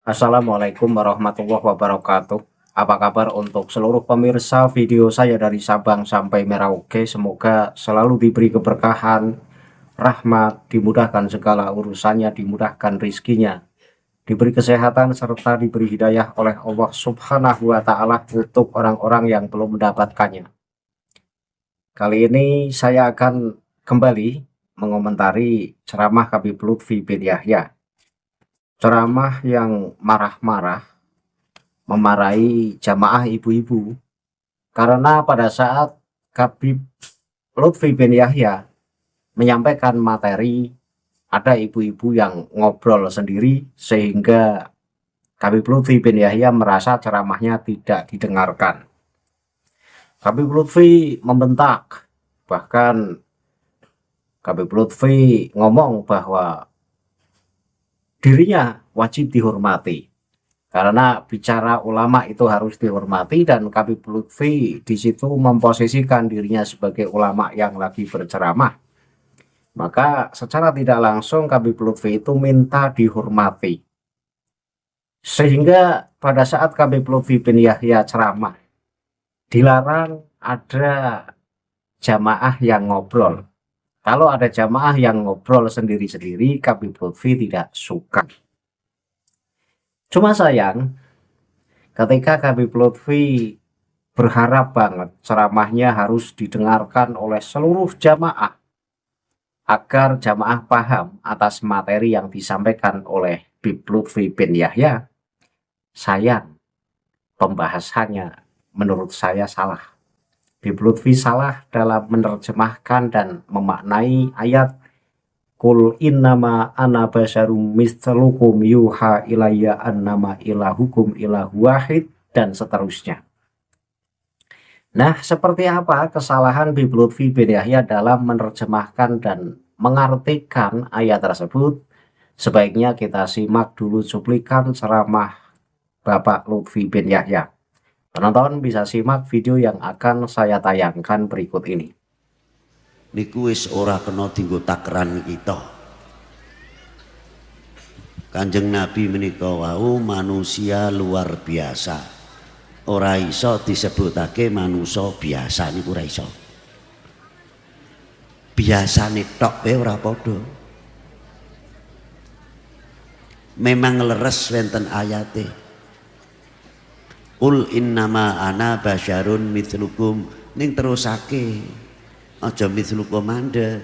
Assalamualaikum warahmatullahi wabarakatuh. Apa kabar untuk seluruh pemirsa video saya dari Sabang sampai Merauke? Semoga selalu diberi keberkahan, rahmat, dimudahkan segala urusannya, dimudahkan rizkinya, diberi kesehatan, serta diberi hidayah oleh Allah Subhanahu wa Ta'ala untuk orang-orang yang belum mendapatkannya. Kali ini saya akan kembali mengomentari ceramah Habib Lutfi bin Yahya. Ceramah yang marah-marah, memarahi jamaah ibu-ibu, karena pada saat Habib Lutfi bin Yahya menyampaikan materi, ada ibu-ibu yang ngobrol sendiri sehingga Habib Lutfi bin Yahya merasa ceramahnya tidak didengarkan. Habib Lutfi membentak, bahkan Habib Lutfi ngomong bahwa dirinya wajib dihormati, karena bicara ulama itu harus dihormati, dan Habib Lutfi di situ memposisikan dirinya sebagai ulama yang lagi berceramah. Maka secara tidak langsung Habib Lutfi itu minta dihormati. Sehingga pada saat Habib Lutfi bin Yahya ceramah, dilarang ada jamaah yang ngobrol. Kalau ada jamaah yang ngobrol sendiri-sendiri, Habib Lutfi tidak suka. Cuma sayang, ketika Habib Lutfi berharap banget ceramahnya harus didengarkan oleh seluruh jamaah, agar jamaah paham atas materi yang disampaikan oleh Habib Lutfi bin Yahya, sayang, pembahasannya menurut saya salah. Habib Lutfi salah dalam menerjemahkan dan memaknai ayat Kul innama ana basyarum mislukum yuha ilayya annama ilahukum ilahu wahid, dan seterusnya. Nah, seperti apa kesalahan Habib Lutfi bin Yahya dalam menerjemahkan dan mengartikan ayat tersebut? Sebaiknya kita simak dulu cuplikan ceramah Bapak Lutfi bin Yahya. Penonton bisa simak video yang akan saya tayangkan berikut ini. Niku wis ora kena dienggo takran kita. Kanjeng Nabi menika wau manusia luar biasa. Ora iso disebutake manusia biasa niku ora iso. Biasane tok wae ora padha. Memang leres wonten ayate. Qul innama ana basyarun mithlukum, ning terusake aja mithlukum mandhe.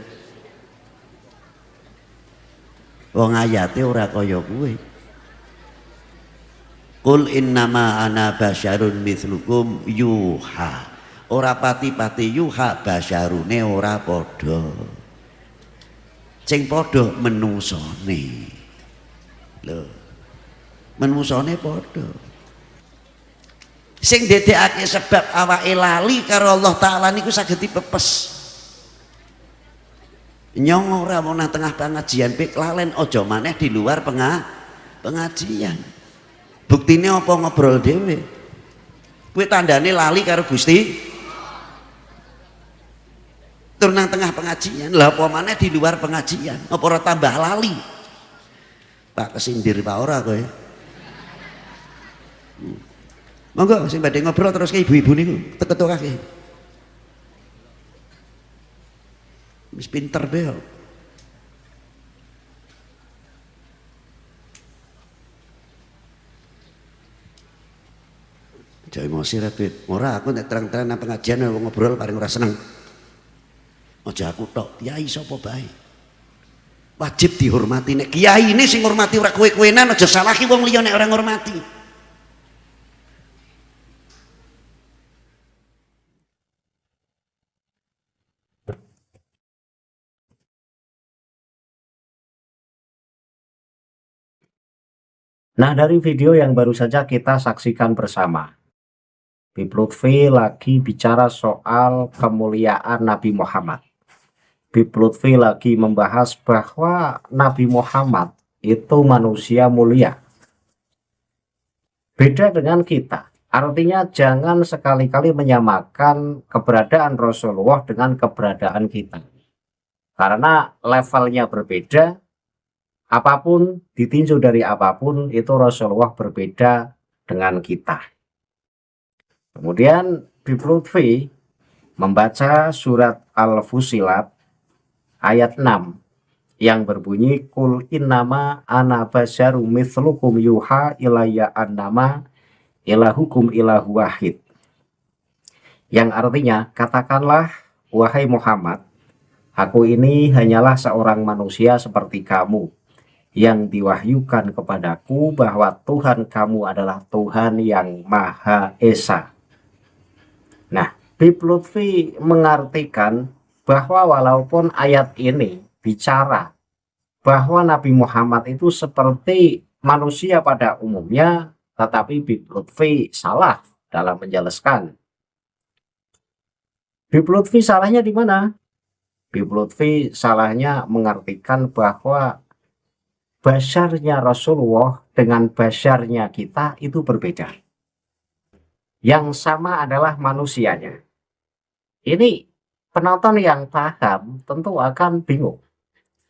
Wong ayate ora kaya kuwe. Qul innama ana basyarun mithlukum yuha. Ora pati-pati yuha, basyarune ora padha. Sing padha menusane. Lho. Menusane padha. Sing ndadekake sebab awake lali karo Allah Ta'ala niku saged dipepes. Nyong ora mau nang tengah pengajian pik lalen, aja maneh di luar pengajian. Buktine apa ngobrol dhewe. Kuwi tandane lali karo Gusti. Tur nang tengah pengajian, lha apa maneh di luar pengajian? Apa ora tambah lali? Pak kesindir Pak ora kowe. Monggo sing badhe ngobrol terus ke ibu-ibu niku ketukake. Wis pinter be. Jangan emosi Rabit. Ora aku nek terang-terang nang pengajian ngobrol paling ora seneng. Aja aku tok, kiai sapa bae. Wajib dihormati. Nek kiai ini sing ngurmati ora kowe-kowenan, aja salahi wong liya nek ora ngurmati. Nah, dari video yang baru saja kita saksikan bersama, Habib Lutfi lagi bicara soal kemuliaan Nabi Muhammad. Habib Lutfi lagi membahas bahwa Nabi Muhammad itu manusia mulia. Beda dengan kita. Artinya jangan sekali-kali menyamakan keberadaan Rasulullah dengan keberadaan kita. Karena levelnya berbeda, apapun, ditinjau dari apapun, itu Rasulullah berbeda dengan kita. Kemudian Bib Lutfi membaca surat Al-Fusilat ayat 6 yang berbunyi kul innama ana basyarum mithlukum yuha ilayya annama ilahukum ilahu wahid, yang artinya katakanlah wahai Muhammad, aku ini hanyalah seorang manusia seperti kamu yang diwahyukan kepadaku bahwa Tuhan kamu adalah Tuhan yang Maha Esa. Nah, Bib Lutfi mengartikan bahwa walaupun ayat ini bicara bahwa Nabi Muhammad itu seperti manusia pada umumnya, tetapi Bib Lutfi salah dalam menjelaskan. Bib Lutfi salahnya di mana? Bib Lutfi salahnya mengartikan bahwa basyarnya Rasulullah dengan basyarnya kita itu berbeda. Yang sama adalah manusianya. Ini penonton yang paham tentu akan bingung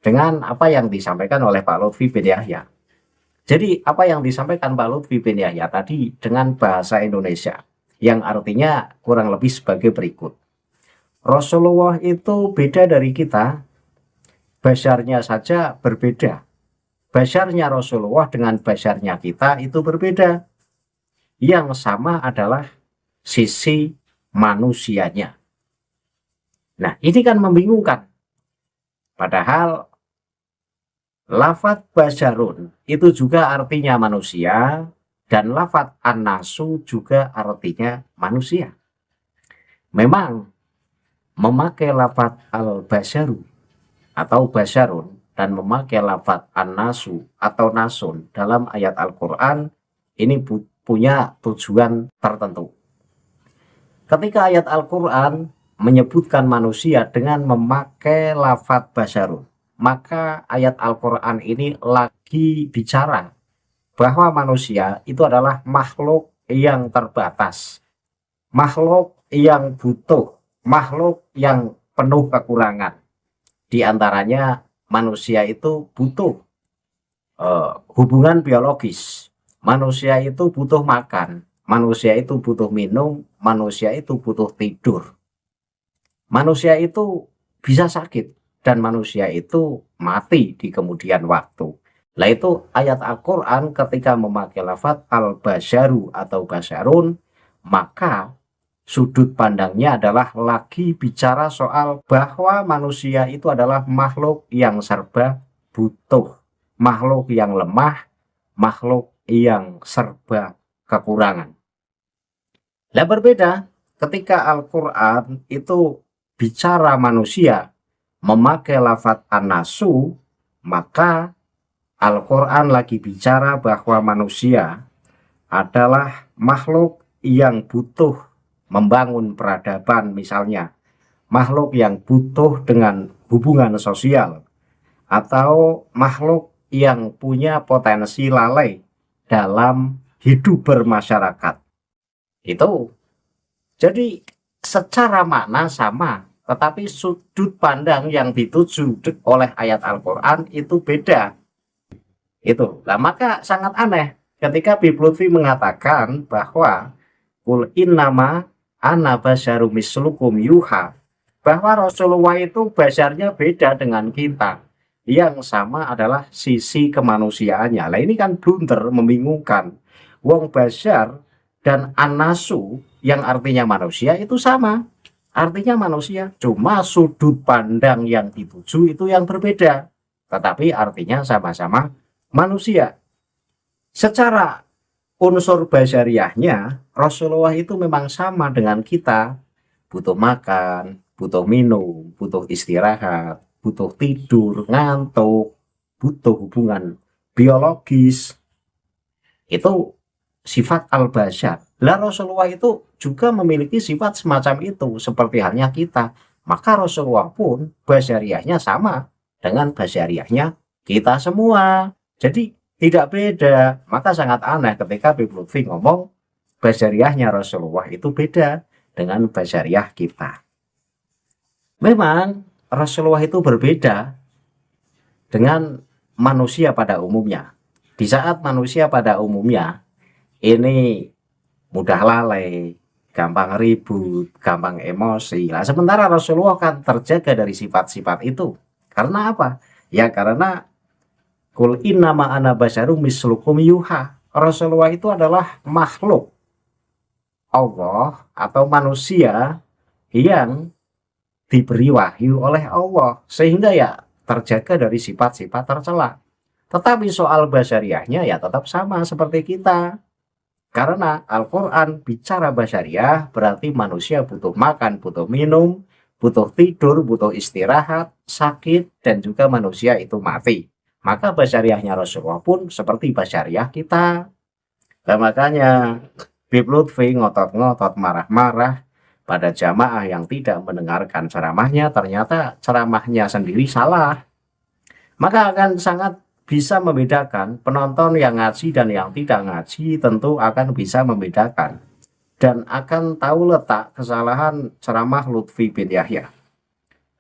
dengan apa yang disampaikan oleh Pak Lutfi bin Yahya. Jadi apa yang disampaikan Pak Lutfi bin Yahya tadi dengan bahasa Indonesia, yang artinya kurang lebih sebagai berikut. Rasulullah itu beda dari kita, basyarnya saja berbeda. Basyarnya Rasulullah dengan basyarnya kita itu berbeda. Yang sama adalah sisi manusianya. Nah, ini kan membingungkan. Padahal lafadz basyarun itu juga artinya manusia, dan lafadz an-nasu juga artinya manusia. Memang memakai lafadz al-basyaru atau basyarun dan memakai lafadz an-nasu atau nasun dalam ayat Al-Quran ini punya tujuan tertentu. Ketika ayat Al-Quran menyebutkan manusia dengan memakai lafadz basyarun, maka ayat Al-Quran ini lagi bicara bahwa manusia itu adalah makhluk yang terbatas, makhluk yang butuh, makhluk yang penuh kekurangan. Di antaranya manusia itu butuh hubungan biologis, manusia itu butuh makan, manusia itu butuh minum, manusia itu butuh tidur, manusia itu bisa sakit, dan manusia itu mati di kemudian waktu. Nah, itu ayat Al-Quran ketika memakai lafadz al-basyaru atau basyarun, maka sudut pandangnya adalah lagi bicara soal bahwa manusia itu adalah makhluk yang serba butuh, makhluk yang lemah, makhluk yang serba kekurangan. Nah, berbeda ketika Al-Quran itu bicara manusia memakai lafadz an-nasu, maka Al-Quran lagi bicara bahwa manusia adalah makhluk yang butuh membangun peradaban, misalnya makhluk yang butuh dengan hubungan sosial, atau makhluk yang punya potensi lalai dalam hidup bermasyarakat. Itu jadi secara makna sama, tetapi sudut pandang yang dituju oleh ayat Al-Quran itu beda. Itu. Nah, maka sangat aneh ketika Bib Lutfi mengatakan bahwa kul innama ana basyarum mislukum yuha, bahwa Rasulullah itu basyarnya beda dengan kita. Yang sama adalah sisi kemanusiaannya. Nah, ini kan blunder, membingungkan. Wong basyar dan anasu yang artinya manusia itu sama. Artinya manusia, cuma sudut pandang yang dituju itu yang berbeda, tetapi artinya sama-sama manusia. Secara unsur basyariahnya, Rasulullah itu memang sama dengan kita, butuh makan, butuh minum, butuh istirahat, butuh tidur, ngantuk, butuh hubungan biologis. Itu sifat al-basyar. Lah, Rasulullah itu juga memiliki sifat semacam itu seperti halnya kita. Maka Rasulullah pun basyariahnya sama dengan basyariahnya kita semua. Jadi tidak beda. Maka sangat aneh ketika Bib Lutfi ngomong basyariahnya Rasulullah itu beda dengan basyariah kita. Memang Rasulullah itu berbeda dengan manusia pada umumnya. Di saat manusia pada umumnya ini mudah lalai, gampang ribut, gampang emosi. Nah, sementara Rasulullah kan terjaga dari sifat-sifat itu. Karena apa? Ya karena kul innama ana basyarum mislukum yuha. Rasulullah itu adalah makhluk Allah atau manusia yang diberi wahyu oleh Allah, sehingga ya terjaga dari sifat-sifat tercela. Tetapi soal basyariahnya ya tetap sama seperti kita. Karena Al-Quran bicara basyariah berarti manusia butuh makan, butuh minum, butuh tidur, butuh istirahat, sakit, dan juga manusia itu mati. Maka basyariahnya Rasulullah pun seperti basyariah kita. Dan makanya Bib Lutfi ngotot-ngotot marah-marah pada jamaah yang tidak mendengarkan ceramahnya, ternyata ceramahnya sendiri salah. Maka akan sangat bisa membedakan penonton yang ngaji dan yang tidak ngaji, tentu akan bisa membedakan dan akan tahu letak kesalahan ceramah Lutfi bin Yahya,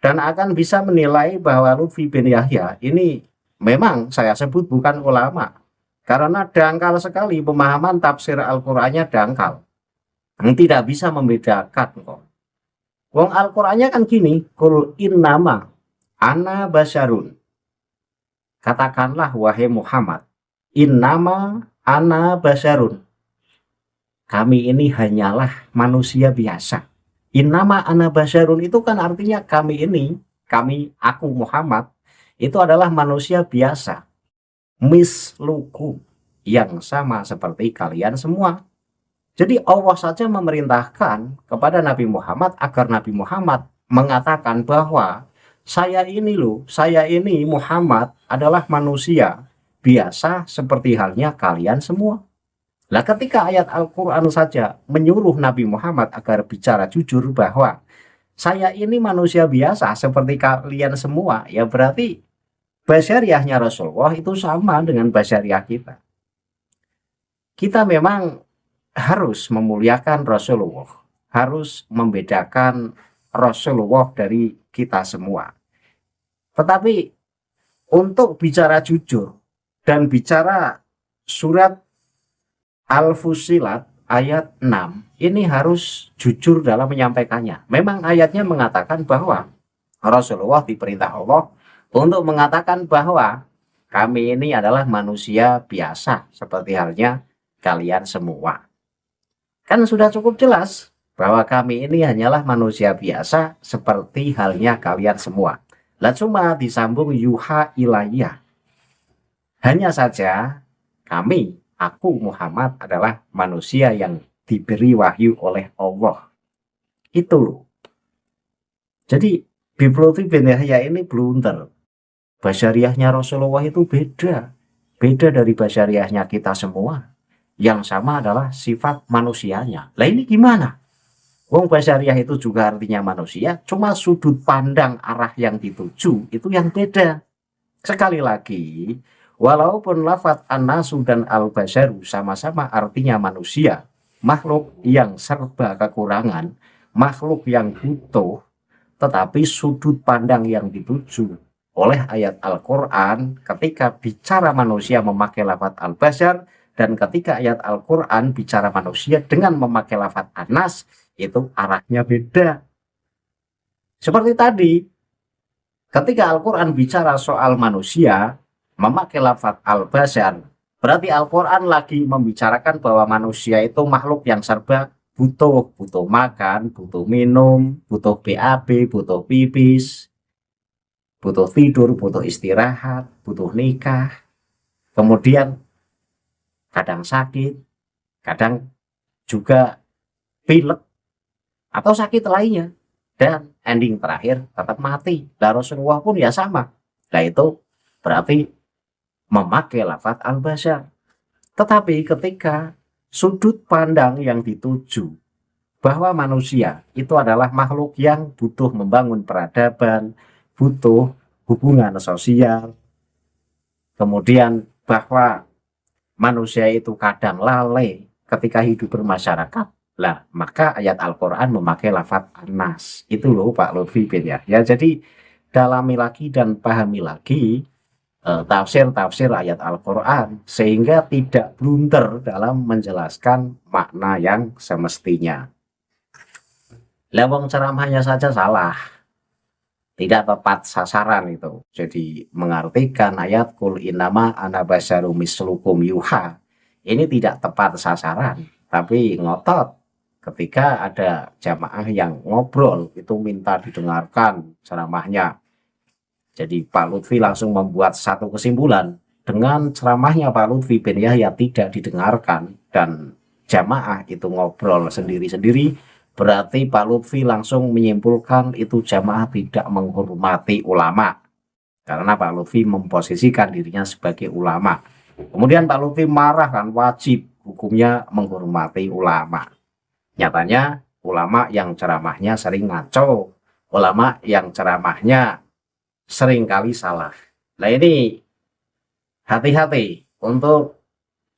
dan akan bisa menilai bahwa Lutfi bin Yahya ini memang saya sebut bukan ulama, karena dangkal sekali pemahaman tafsir Al-Qur'annya, dangkal, tidak bisa membedakan kok. Wong Al-Qur'annya kan gini, kul innama ana basyarun, katakanlah wahai Muhammad, innama ana basyarun, kami ini hanyalah manusia biasa. Innama ana basyarun itu kan artinya kami ini, aku Muhammad, itu adalah manusia biasa. Misluku, yang sama seperti kalian semua. Jadi Allah saja memerintahkan kepada Nabi Muhammad agar Nabi Muhammad mengatakan bahwa saya ini Muhammad adalah manusia biasa seperti halnya kalian semua. Nah, ketika ayat Al-Quran saja menyuruh Nabi Muhammad agar bicara jujur bahwa saya ini manusia biasa seperti kalian semua, ya berarti basyariahnya Rasulullah itu sama dengan basyariah kita. Kita memang harus memuliakan Rasulullah, harus membedakan Rasulullah dari kita semua. Tetapi untuk bicara jujur dan bicara surat Al-Fussilat ayat 6 ini harus jujur dalam menyampaikannya. Memang ayatnya mengatakan bahwa Rasulullah diperintah Allah untuk mengatakan bahwa kami ini adalah manusia biasa seperti halnya kalian semua. Kan sudah cukup jelas bahwa kami ini hanyalah manusia biasa seperti halnya kalian semua. Lah cuma disambung yuha ilayya. Hanya saja kami, aku Muhammad adalah manusia yang diberi wahyu oleh Allah. Itu loh. Jadi Bib Lutfi bin Yahya ini blunder. Basyariahnya Rasulullah itu beda. Beda dari basyariahnya kita semua. Yang sama adalah sifat manusianya. Lah ini gimana? Wong basyariah itu juga artinya manusia, cuma sudut pandang arah yang dituju itu yang beda. Sekali lagi, walaupun lafadz an-nasu dan al-basyaru sama-sama artinya manusia, makhluk yang serba kekurangan, makhluk yang butuh, tetapi sudut pandang yang dituju oleh ayat Al-Quran ketika bicara manusia memakai lafadz al-basyar, dan ketika ayat Al-Quran bicara manusia dengan memakai lafadz an-nas, itu arahnya beda. Seperti tadi, ketika Al-Quran bicara soal manusia memakai lafadz al-basyar, berarti Al-Quran lagi membicarakan bahwa manusia itu makhluk yang serba butuh makan, butuh minum, butuh BAB, butuh pipis, butuh tidur, butuh istirahat, butuh nikah, kemudian kadang sakit, kadang juga pilek atau sakit lainnya, dan ending terakhir tetap mati. Dan Rasulullah pun ya sama. Nah itu berarti memakai lafadz al-basyar. Tetapi ketika sudut pandang yang dituju bahwa manusia itu adalah makhluk yang butuh membangun peradaban, butuh hubungan sosial, kemudian bahwa manusia itu kadang lalai ketika hidup bermasyarakat, lah maka ayat Al-Quran memakai lafadz an-nas. Itu loh Pak Lutfi bin Yahya. Jadi dalami lagi dan pahami lagi tafsir-tafsir ayat Al-Quran, sehingga tidak blunder dalam menjelaskan makna yang semestinya. Lewong ceramahnya saja salah, tidak tepat sasaran itu. Jadi mengartikan ayat kul innama ana basyarum mislukum yuha, ini tidak tepat sasaran, tapi ngotot ketika ada jamaah yang ngobrol itu minta didengarkan ceramahnya. Jadi Pak Lutfi langsung membuat satu kesimpulan, dengan ceramahnya Pak Lutfi bin Yahya tidak didengarkan dan jamaah itu ngobrol sendiri-sendiri, berarti Pak Lutfi langsung menyimpulkan itu jamaah tidak menghormati ulama, karena Pak Lutfi memposisikan dirinya sebagai ulama. Kemudian Pak Lutfi marah, kan wajib hukumnya menghormati ulama. Nyatanya ulama yang ceramahnya sering ngaco, ulama yang ceramahnya seringkali salah. Nah ini hati-hati untuk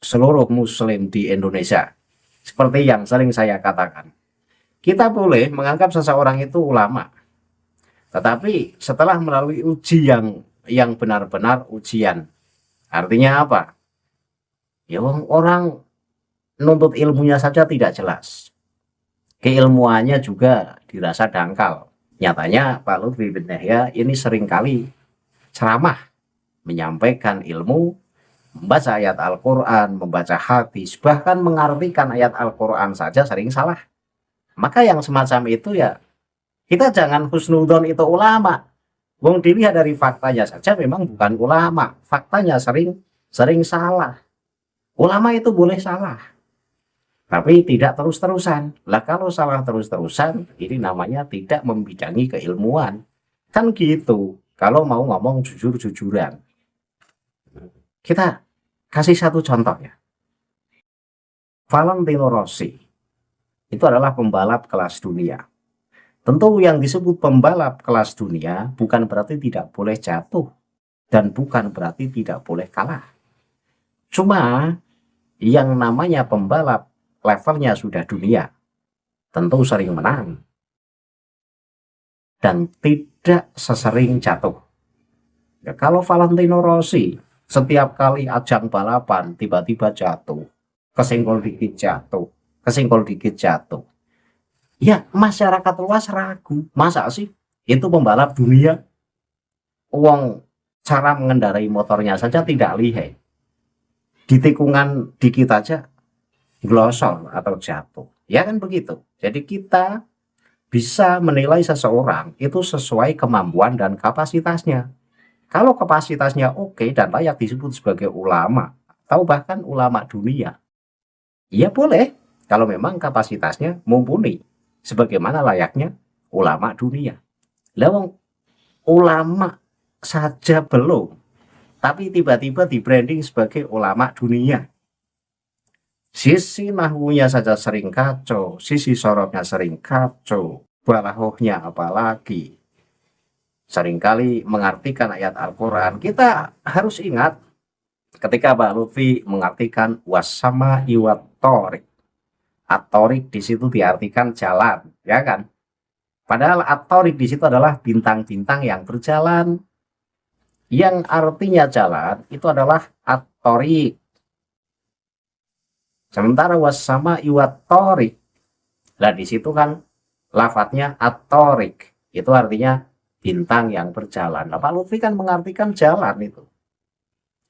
seluruh muslim di Indonesia. Seperti yang sering saya katakan, kita boleh menganggap seseorang itu ulama, tetapi setelah melalui uji yang benar-benar ujian. Artinya apa? Ya orang nuntut ilmunya saja tidak jelas, keilmuannya juga dirasa dangkal. Nyatanya Pak Lutfi bin Yahya ini seringkali ceramah, menyampaikan ilmu, membaca ayat Al-Quran, membaca hadis, bahkan mengartikan ayat Al-Quran saja sering salah. Maka yang semacam itu ya kita jangan husnudon itu ulama. Wong dilihat dari faktanya saja memang bukan ulama, faktanya sering salah. Ulama itu boleh salah, tapi tidak terus-terusan. Lah kalau salah terus-terusan, ini namanya tidak membidangi keilmuan. Kan gitu, kalau mau ngomong jujur-jujuran. Kita kasih satu contoh ya. Valentino Rossi itu adalah pembalap kelas dunia. Tentu yang disebut pembalap kelas dunia bukan berarti tidak boleh jatuh, dan bukan berarti tidak boleh kalah. Cuma yang namanya pembalap levelnya sudah dunia, tentu sering menang dan tidak sesering jatuh. Ya, kalau Valentino Rossi setiap kali ajang balapan tiba-tiba jatuh, kesenggol dikit jatuh, kesenggol dikit jatuh, ya masyarakat luas ragu, masa sih itu pembalap dunia? Uang cara mengendarai motornya saja tidak lihai, di tikungan dikit aja glosor atau jatuh, ya kan begitu. Jadi kita bisa menilai seseorang itu sesuai kemampuan dan kapasitasnya. Kalau kapasitasnya oke dan layak disebut sebagai ulama atau bahkan ulama dunia, ya boleh kalau memang kapasitasnya mumpuni sebagaimana layaknya ulama dunia. Lewong ulama saja belum, tapi tiba-tiba di branding sebagai ulama dunia. Sisi nahwunya saja sering kacau, sisi sorobnya sering kacau, balahohnya apalagi. Seringkali mengartikan ayat Al-Quran, kita harus ingat ketika Pak Lutfi mengartikan wasama iwat torik. At-torik di situ diartikan jalan, ya kan? Padahal at-torik di situ adalah bintang-bintang yang berjalan. Yang artinya jalan itu adalah at-torik. Sementara wasama iwat torik, lah di situ kan lafadznya at-torik, itu artinya bintang yang berjalan. Nah, Pak Lutfi kan mengartikan jalan itu,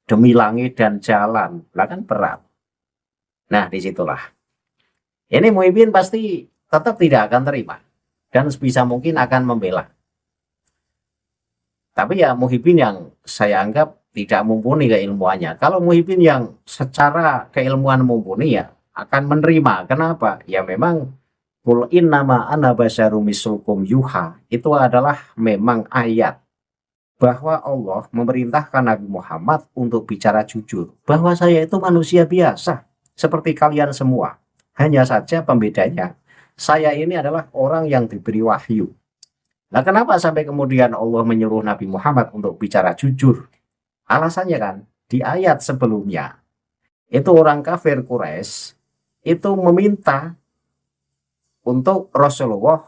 demi langit dan jalan, lah kan berat. Nah disitulah, ini Muhyiddin pasti tetap tidak akan terima dan sebisa mungkin akan membela. Tapi ya Muhyiddin yang saya anggap tidak mumpuni keilmuannya. Kalau Muhyiddin yang secara keilmuan mumpuni ya akan menerima. Kenapa? Ya memang kul innama ana basyarum mislukum yuha itu adalah memang ayat bahwa Allah memerintahkan Nabi Muhammad untuk bicara jujur, bahwa saya itu manusia biasa seperti kalian semua. Hanya saja pembedanya, saya ini adalah orang yang diberi wahyu. Nah, kenapa sampai kemudian Allah menyuruh Nabi Muhammad untuk bicara jujur? Alasannya kan di ayat sebelumnya itu orang kafir Quraisy itu meminta untuk Rasulullah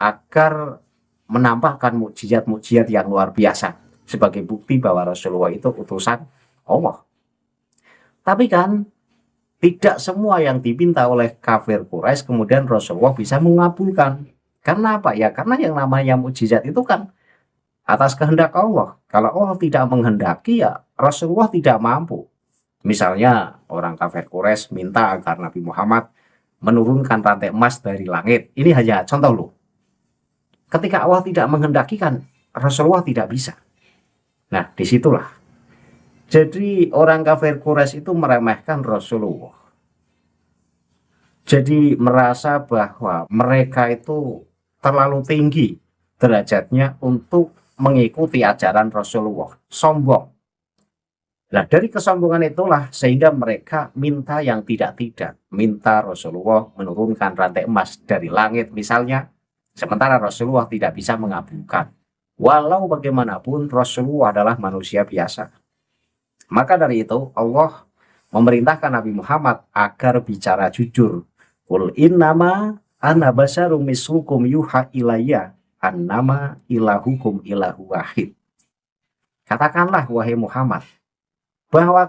agar menampakkan mukjizat-mukjizat yang luar biasa. sebagai bukti bahwa Rasulullah itu utusan Allah. Tapi kan tidak semua yang diminta oleh kafir Quraisy kemudian Rasulullah bisa mengabulkan. Karena apa? Ya karena yang namanya mukjizat itu kan atas kehendak Allah. Kalau Allah tidak menghendaki ya Rasulullah tidak mampu. Misalnya orang kafir Quraisy minta agar Nabi Muhammad menurunkan rantai emas dari langit. Ini hanya contoh loh. Ketika Allah tidak menghendaki kan Rasulullah tidak bisa. Nah disitulah. Jadi orang kafir Quraisy itu meremehkan Rasulullah. Jadi merasa bahwa mereka itu terlalu tinggi derajatnya untuk mengikuti ajaran Rasulullah. Sombong. Nah dari kesombongan itulah sehingga mereka minta yang tidak-tidak. Minta Rasulullah menurunkan rantai emas dari langit misalnya. Sementara Rasulullah tidak bisa mengabulkan. Walau bagaimanapun Rasulullah adalah manusia biasa. Maka dari itu Allah memerintahkan Nabi Muhammad agar bicara jujur. Qul innama ana basyarum mislukum yuha ilayya annama ilahukum ilahu wahid. Katakanlah wahai Muhammad bahwa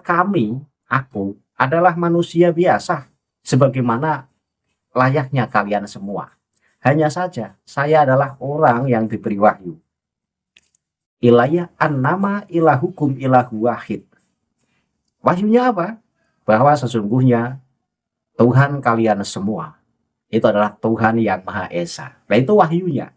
aku adalah manusia biasa sebagaimana layaknya kalian semua. Hanya saja saya adalah orang yang diberi wahyu. Ilayya annama ilahukum ilahu wahid. Wahyunya apa? Bahwa sesungguhnya Tuhan kalian semua itu adalah Tuhan yang Maha Esa. Nah itu wahyunya.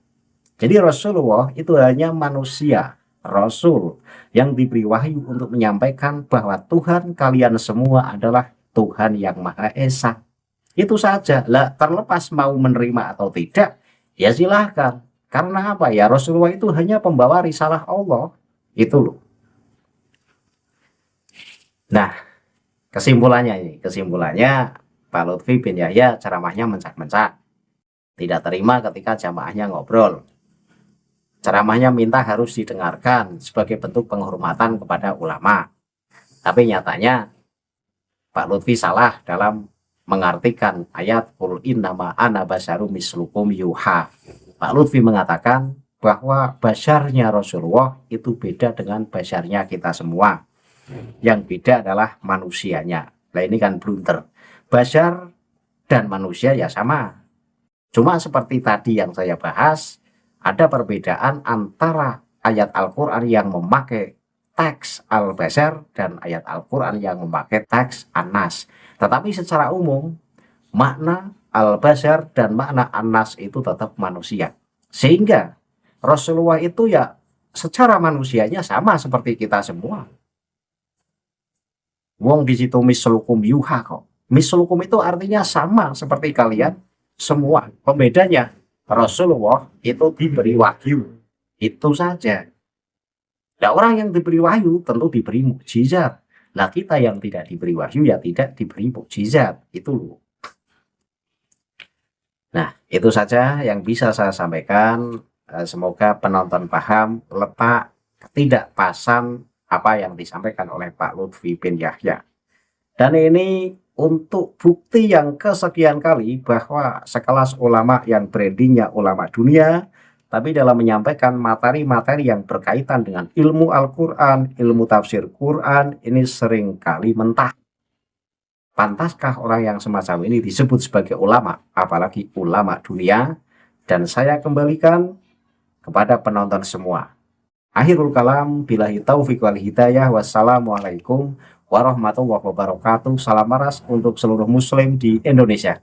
Jadi Rasulullah itu hanya manusia, Rasul yang diberi wahyu untuk menyampaikan bahwa Tuhan kalian semua adalah Tuhan yang Maha Esa. Itu saja. Lah terlepas mau menerima atau tidak, ya silahkan. Karena apa ya? Rasulullah itu hanya pembawa risalah Allah. Itu loh. Nah, kesimpulannya Pak Lutfi bin Yahya ceramahnya mencak-mencak. Tidak terima ketika jamaahnya ngobrol. Ceramahnya minta harus didengarkan sebagai bentuk penghormatan kepada ulama. Tapi nyatanya Pak Lutfi salah dalam mengartikan ayat qul innama ana basyarum mislukum yuha. Pak Lutfi mengatakan bahwa basyarnya Rasulullah itu beda dengan basyarnya kita semua. Yang beda adalah manusianya. Nah ini kan blunter. Basyar dan manusia ya sama. Cuma seperti tadi yang saya bahas, ada perbedaan antara ayat Al-Quran yang memakai teks Al-Basyar dan ayat Al-Quran yang memakai teks An-Nas. Tetapi secara umum, makna Al-Basyar dan makna An-Nas itu tetap manusia. Sehingga Rasulullah itu ya secara manusianya sama seperti kita semua. Wong di situ mislukum yuha kok. Mislukum itu artinya sama seperti kalian semua. Pembedanya Rasulullah itu diberi wahyu. Itu saja. Nah, orang yang diberi wahyu tentu diberi mukjizat. Nah, kita yang tidak diberi wahyu ya tidak diberi mukjizat. Itu loh. Nah, itu saja yang bisa saya sampaikan. Semoga penonton paham letak ketidakpasan apa yang disampaikan oleh Pak Lutfi bin Yahya. Dan ini untuk bukti yang kesekian kali bahwa sekelas ulama yang brandingnya ulama dunia, tapi dalam menyampaikan materi-materi yang berkaitan dengan ilmu Al-Quran, ilmu tafsir Quran, ini seringkali mentah. Pantaskah orang yang semacam ini disebut sebagai ulama, apalagi ulama dunia? Dan saya kembalikan kepada penonton semua. Akhirul kalam, billahi taufiq wal hidayah, wassalamualaikum warahmatullahi wabarakatuh. Salam maras untuk seluruh muslim di Indonesia.